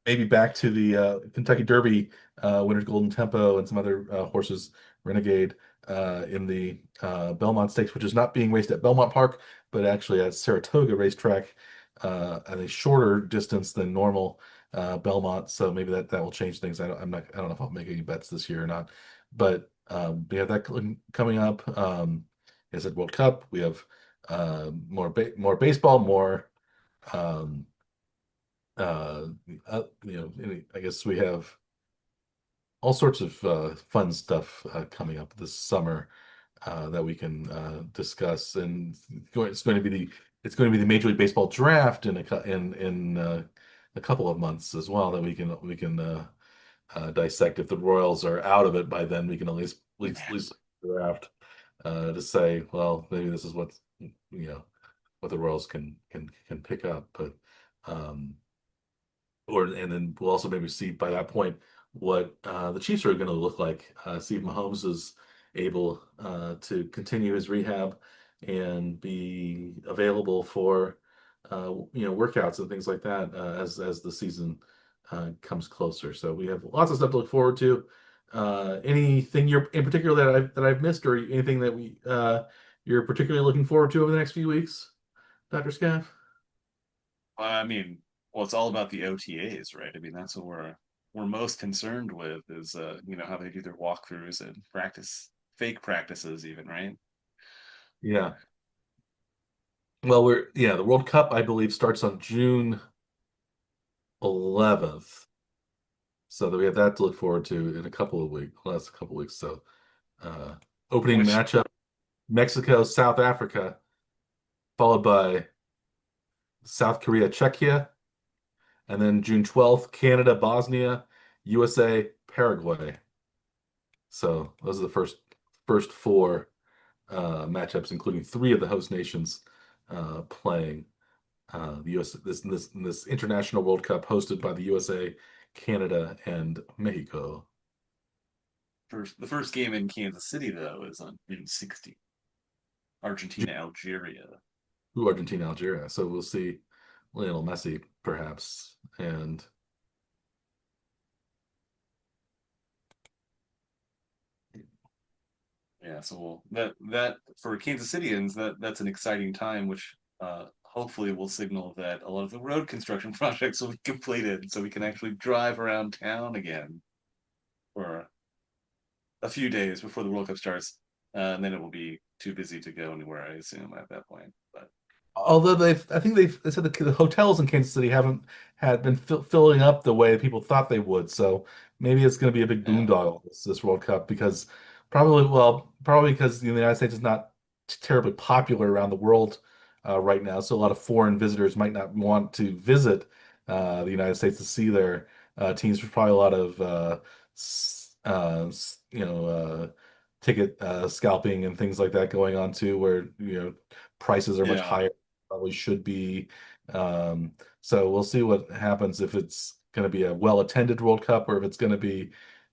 maybe back to the Kentucky Derby, Winner's Golden Tempo, and some other horses, Renegade, in the Belmont Stakes, which is not being raced at Belmont Park, but actually at Saratoga Racetrack, at a shorter distance than normal Belmont. So maybe that will change things. I don't know if I'll make any bets this year or not, but we have that coming up. As I said, World Cup. We have more baseball, more. Um, I guess we have all sorts of fun stuff coming up this summer that we can discuss, and it's going to be the Major League Baseball draft in a couple of months as well that we can dissect. If the Royals are out of it by then, we can at least draft to say, well, maybe this is what the Royals can pick up, but. Um, and then we'll also maybe see by that point what the Chiefs are going to look like. See if Mahomes is able to continue his rehab and be available for workouts and things like that as the season comes closer. So we have lots of stuff to look forward to. Anything you're in particular that I've missed, or anything that you're particularly looking forward to over the next few weeks, Dr. Scaff? I mean, well, it's all about the OTAs, right? I mean, that's what we're most concerned with is how they do their walkthroughs and practice fake practices even, right? Yeah. Well, the World Cup, I believe, starts on June 11th. So that we have that to look forward to in a couple of weeks, last couple of weeks. So, uh, opening Which matchup, Mexico, South Africa, followed by South Korea, Czechia, and then June 12th, Canada, Bosnia, USA, Paraguay. So those are the first four matchups, including three of the host nations playing. The US this international World Cup hosted by the USA, Canada, and Mexico. the first game in Kansas City though is on June 16th. Argentina, Algeria. Who Argentina, Algeria. So we'll see Lionel Messi perhaps, and Yeah, so that for Kansas Cityans, that's an exciting time, which hopefully will signal that a lot of the road construction projects will be completed, so we can actually drive around town again for a few days before the World Cup starts, and then it will be too busy to go anywhere, I assume, at that point. But although I think they said the hotels in Kansas City haven't had been filling up the way people thought they would. So maybe it's going to be a big yeah, boondoggle this World Cup because probably because the United States is not terribly popular around the world right now. So a lot of foreign visitors might not want to visit the United States to see their teams. There's probably a lot of ticket scalping and things like that going on too, where prices are much yeah, higher probably should be. So we'll see what happens if it's going to be a well-attended World Cup or if it's going to be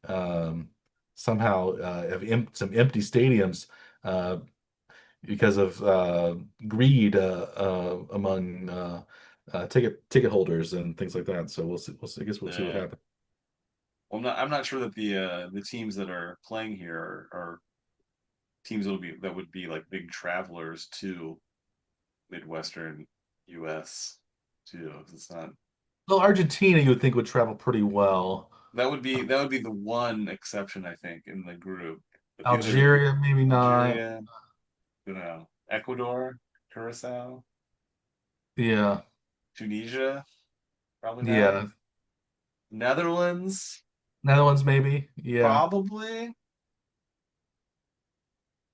um, somehow some empty stadiums uh, because of greed among ticket holders and things like that. So we'll see. I guess we'll see what yeah. happens. Well, I'm not sure that the teams that are playing here are teams that would be like big travelers to Midwestern U.S. too. It's not. Well, Argentina, you would think would travel pretty well. That would be the one exception I think in the group. But the other Algeria, maybe not. Algeria, Ecuador, Curacao, Yeah, Tunisia, probably not. yeah. Netherlands, Netherlands, maybe. Yeah. probably.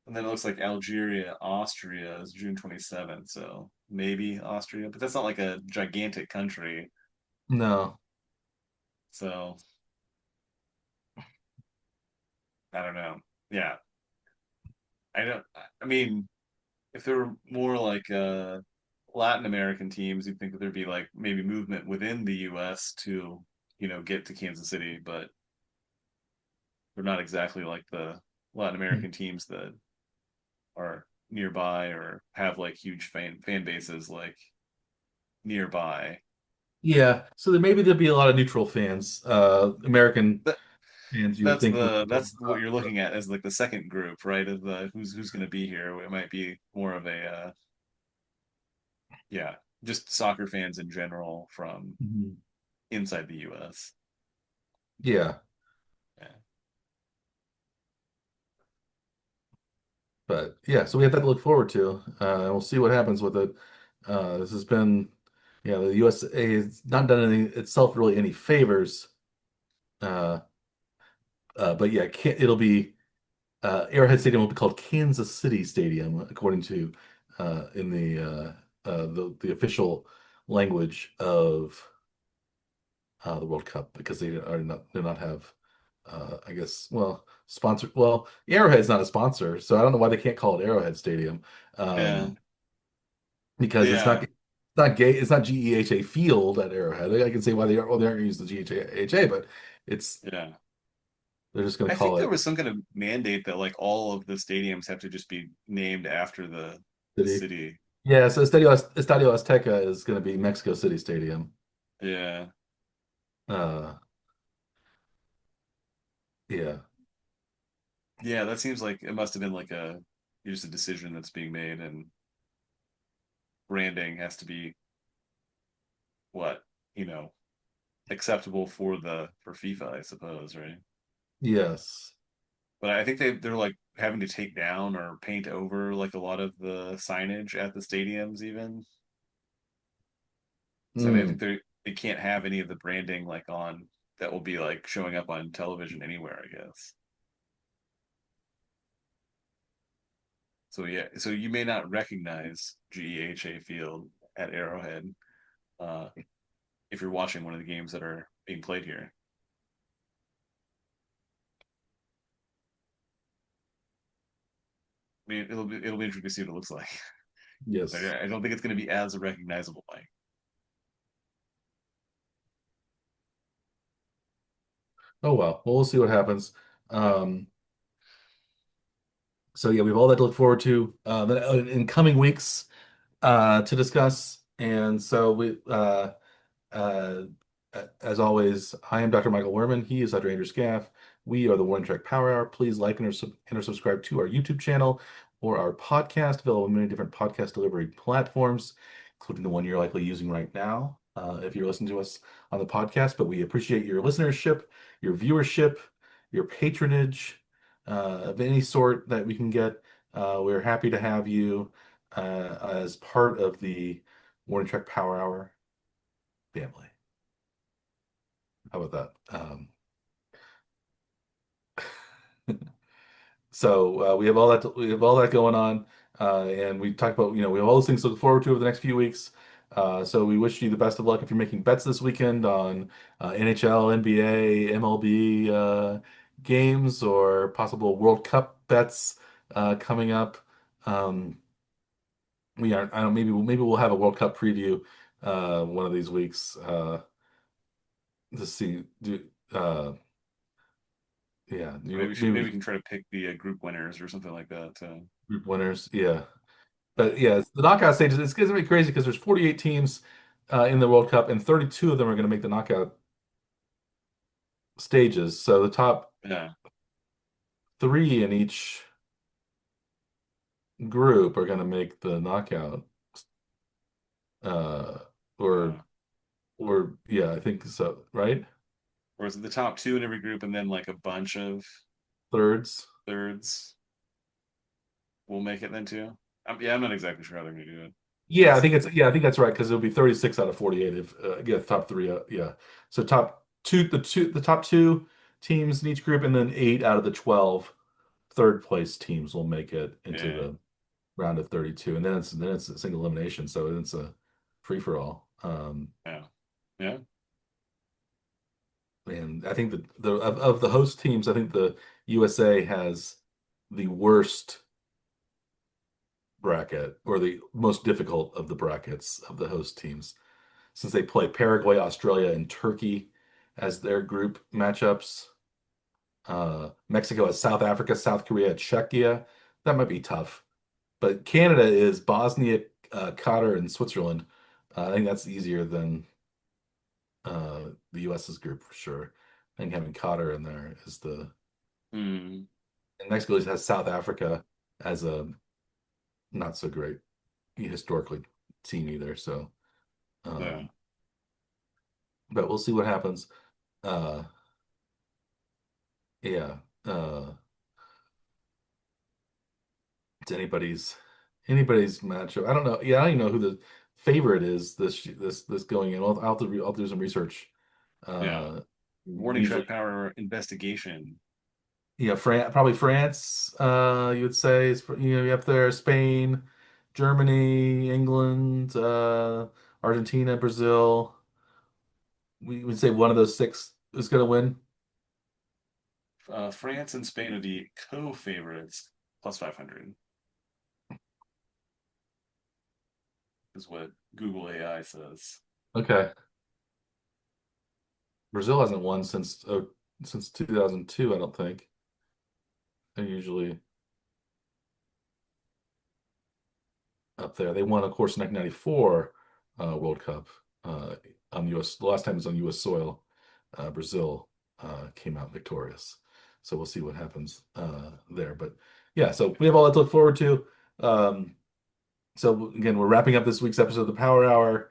And then it looks like Algeria, Austria is June 27th, so maybe Austria, but that's not like a gigantic country. No. So I don't know. Yeah, I don't. I mean, if there were more like Latin American teams, you'd think that there'd be like maybe movement within the US to, get to Kansas City, but they're not exactly like the Latin American teams that are nearby or have like huge fan bases like nearby. Yeah, so there maybe there'll be a lot of neutral fans, American That fans. You would that's think would the show that's what up. you're looking at as like the second group, right? Of the who's going to be here. It might be more of a yeah, just soccer fans in general from Mhm. inside the US. Yeah, Yeah. but yeah, so we have that to look forward to, and we'll see what happens with it. This has been, yeah, the USA has not done any itself really any favors, uh, but yeah, it'll be Arrowhead Stadium will be called Kansas City Stadium, according to in the official language of the World Cup, because they are not do not have I guess, well, sponsor. Well, Arrowhead's not a sponsor, so I don't know why they can't call it Arrowhead Stadium, Yeah. because Yeah. it's not gay. It's not GEHA Field at Arrowhead. I can say why they are. Well, they aren't going to use the GEHA, but it's Yeah. they're just going I to think call there it was some kind of mandate that like all of the stadiums have to just be named after the City. city. Yeah, so Estadio Azteca is going to be Mexico City Stadium. Yeah. Uh, yeah, Yeah, that seems like it must have been like a just a decision that's being made and branding has to be what, you know, acceptable for the for FIFA, I suppose, right? yes. But I think they're like having to take down or paint over like a lot of the signage at the stadiums even. So I mean, I think Mm, they can't have any of the branding like on that will be like showing up on television anywhere, I guess. So yeah, so you may not recognize GEHA Field at Arrowhead uh, if you're watching one of the games that are being played here. I mean, it'll be interesting to see what it looks like. But yes. I don't think it's going to be as recognizable. Like, Oh well, we'll see what happens. yeah, Um, so yeah, we have all that to look forward to in coming weeks to discuss. And so uh, as always, I am Dr. Michael Werman. He is Dr. Andrew Scaff. We are the One Track Power Hour. Please like and or subscribe to our YouTube channel or our podcast, available on many different podcast delivery platforms, including the one you're likely using right now, if you're listening to us on the podcast. But we appreciate your listenership, your viewership, your patronage of any sort that we can get. We're happy to have you as part of the One Track Power Hour family. How about that? So we have all that going on, and we talked about we have all those things to look forward to over the next few weeks. So we wish you the best of luck if you're making bets this weekend on NHL, NBA, MLB games or possible World Cup bets coming up. Um, we are I don't maybe we'll have a World Cup preview one of these weeks to see do yeah maybe maybe we maybe can try to pick the group winners or something like that. group winners, yeah. But yeah, the knockout stages, it's going to be crazy because there's 48 teams in the World Cup, and 32 of them are going to make the knockout stages. So the top Yeah, three in each group are going to make the knockout. Uh, or yeah. yeah, I think so, right? Or is it the top two in every group and then like a bunch of Thirds. thirds will make it then too? Yeah, I'm not exactly sure how they're going to do it. Yeah, It's I think that's right because it'll be 36 out of 48 if yeah, the top three. Yeah, so the top two teams in each group, and then 8 out of the 12 third place teams will make it into yeah, the round of 32, and then it's a single elimination, so it's a free for all. yeah, yeah. And I think that of the host teams, I think the USA has the worst bracket, or the most difficult of the brackets of the host teams, since they play Paraguay, Australia, and Turkey as their group matchups. Mexico has South Africa, South Korea, Czechia. That might be tough. But Canada is Bosnia, Qatar, and Switzerland. I think that's easier than the US's group for sure. I think having Qatar in there is the. Hmm. And Mexico has South Africa as a not so great historically team either. So, Yeah. um, but we'll see what happens. Uh, yeah, it's anybody's matchup. I don't know. Yeah, I don't even know who the favorite is this going in. I'll do some research. Yeah. Uh, Warning usually, track power investigation. yeah, probably France. You would say is you up there. Spain, Germany, England, Argentina, Brazil. We would say one of those six is going to win. France and Spain are the co-favorites, plus 500 is what Google AI says. Okay. Brazil hasn't won since 2002, I don't think. They're usually up there. They won, of course, in 1994 World Cup on U.S. The last time it was on U.S. soil. Brazil came out victorious. So we'll see what happens there. But yeah, so we have all that to look forward to. Um, so again, we're wrapping up this week's episode of the Power Hour,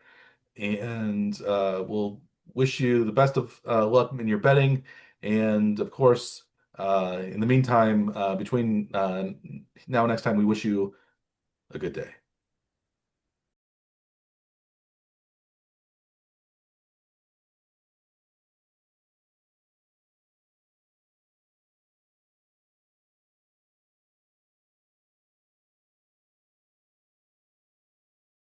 and we'll wish you the best of luck in your betting. And of course, in the meantime, between now and next time, we wish you a good day.